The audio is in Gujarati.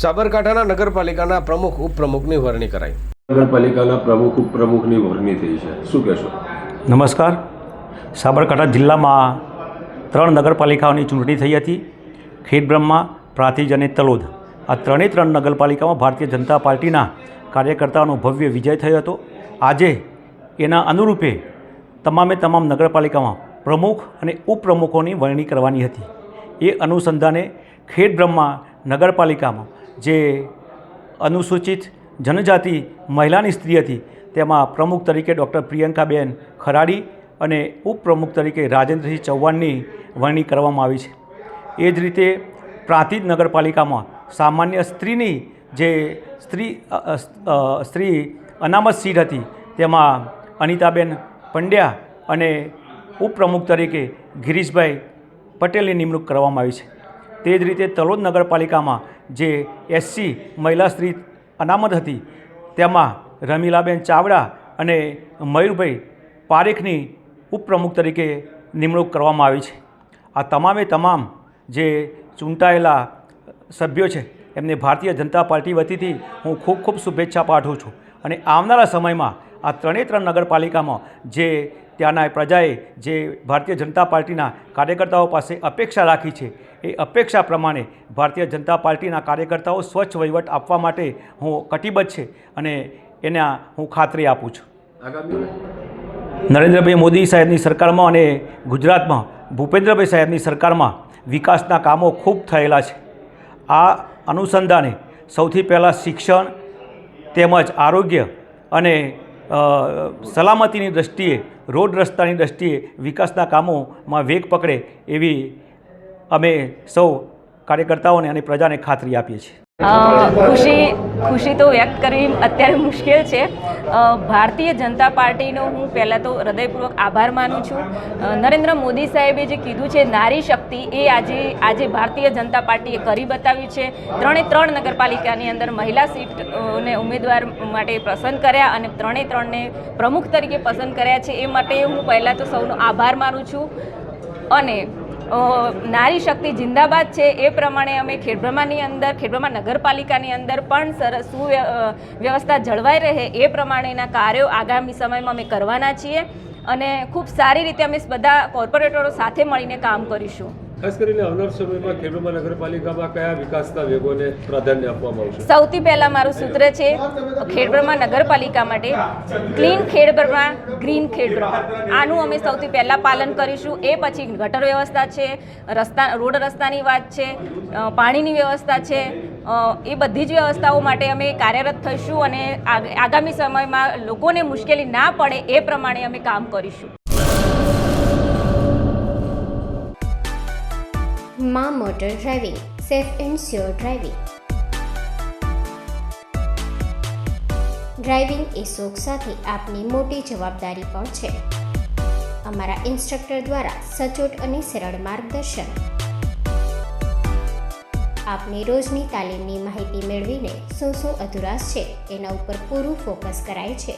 સાબરકાંઠાના નગરપાલિકાના પ્રમુખ ઉપપ્રમુખની વરણી કરાઈ. નગરપાલિકાના પ્રમુખ ઉપપ્રમુખની વરણી થઈ છે, શું કહેશો? નમસ્કાર. સાબરકાંઠા જિલ્લામાં 3 નગરપાલિકાઓની ચૂંટણી થઈ હતી. ખેડબ્રહ્મા, પ્રાંતિજ અને તલોદ. આ ત્રણે નગરપાલિકામાં ભારતીય જનતા પાર્ટીના કાર્યકર્તાઓનો ભવ્ય વિજય થયો હતો. આજે એના અનુરૂપે તમામ નગરપાલિકામાં પ્રમુખ અને ઉપપ્રમુખોની વરણી કરવાની હતી. એ અનુસંધાને ખેડબ્રહ્મા નગરપાલિકામાં જે અનુસૂચિત જનજાતિ મહિલાની સ્ત્રી હતી તેમાં પ્રમુખ તરીકે ડૉક્ટર પ્રિયંકાબેન ખરાડી અને ઉપપ્રમુખ તરીકે રાજેન્દ્રસિંહ ચૌહાણની વરણી કરવામાં આવી છે. એ જ રીતે પ્રાંતિજ નગરપાલિકામાં સામાન્ય સ્ત્રીની જે સ્ત્રી અનામત સીટ હતી તેમાં અનિતાબેન પંડ્યા અને ઉપપ્રમુખ તરીકે ગિરીશભાઈ પટેલની નિમણૂક કરવામાં આવી છે. તે જ રીતે તલોદ નગરપાલિકામાં જે એસસી મહિલા સ્ત્રી અનામત હતી તેમાં રમીલાબેન ચાવડા અને મયુરભાઈ પારેખની ઉપપ્રમુખ તરીકે નિમણૂક કરવામાં આવી છે. આ તમામ જે ચૂંટાયેલા સભ્યો છે એમને ભારતીય જનતા પાર્ટી વતીથી હું ખૂબ શુભેચ્છા પાઠવું છું. અને આવનારા સમયમાં આ ત્રણે નગરપાલિકામાં જે ત્યાંના પ્રજાએ જે ભારતીય જનતા પાર્ટીના કાર્યકર્તાઓ પાસે અપેક્ષા રાખી છે એ અપેક્ષા પ્રમાણે ભારતીય જનતા પાર્ટીના કાર્યકર્તાઓ સ્વચ્છ વહીવટ આપવા માટે હું કટિબદ્ધ છે અને એના હું ખાતરી આપું છું. નરેન્દ્રભાઈ મોદી સાહેબની સરકારમાં અને ગુજરાતમાં ભૂપેન્દ્રભાઈ સાહેબની સરકારમાં વિકાસના કામો ખૂબ થયેલા છે. આ અનુસંધાને સૌથી પહેલાં શિક્ષણ તેમજ આરોગ્ય અને સલામતીની દૃષ્ટિએ રોડ રસ્તાની દૃષ્ટિએ વિકાસના કામોમાં વેગ પકડે એવી અમે સૌ કાર્યકર્તાઓને અને પ્રજાને ખાતરી આપીએ છીએ. ખુશી તો વ્યક્ત કરવી અત્યારે મુશ્કેલ છે. ભારતીય જનતા પાર્ટીનો હું પહેલાં તો હૃદયપૂર્વક આભાર માનું છું. નરેન્દ્ર મોદી સાહેબે જે કીધું છે નારી શક્તિ એ આજે ભારતીય જનતા પાર્ટીએ કરી બતાવ્યું છે. 3 નગરપાલિકાની અંદર મહિલા સીટને ઉમેદવાર માટે પસંદ કર્યા અને 3ને પ્રમુખ તરીકે પસંદ કર્યા છે. એ માટે હું પહેલાં તો સૌનો આભાર માનું છું. અને નારી શક્તિ જિંદાબાદ છે એ પ્રમાણે અમે ખેડબ્રહ્મા નગરપાલિકાની અંદર પણ સરસ સુવ્યવસ્થા જળવાઈ રહે એ પ્રમાણેના કાર્યો આગામી સમયમાં અમે કરવાના છીએ અને ખૂબ સારી રીતે અમે બધા કોર્પોરેટરો સાથે મળીને કામ કરીશું. ખાસ કરીને આવનાર સમયમાં ખેડબ્રહ્મા નગરપાલિકામાં કયા વિકાસના વેગોને પ્રાધાન્ય આપવામાં આવશે? સૌથી પહેલાં મારું સૂત્ર છે ખેડબ્રહ્મા નગરપાલિકા માટે ક્લીન ખેડબ્રહ્મા, ગ્રીન ખેડબ્રહ્મા. આનું અમે સૌથી પહેલાં પાલન કરીશું. એ પછી ગટર વ્યવસ્થા છે, રોડ રસ્તાની વાત છે, પાણીની વ્યવસ્થા છે, એ બધી જ વ્યવસ્થાઓ માટે અમે કાર્યરત થઈશું અને આગામી સમયમાં લોકોને મુશ્કેલી ના પડે એ પ્રમાણે અમે કામ કરીશું. માં motor driving, safe and sure driving. Driving એ શોખ સાથે આપની મોટી જવાબદારી પણ છે. અમારા ઇન્સ્ટ્રક્ટર દ્વારા સચોટ અને સરળ માર્ગદર્શન. આપની રોજની તાલીમની માહિતી મેળવીને શું અધુરાશ છે એના ઉપર પૂરું ફોકસ કરાય છે.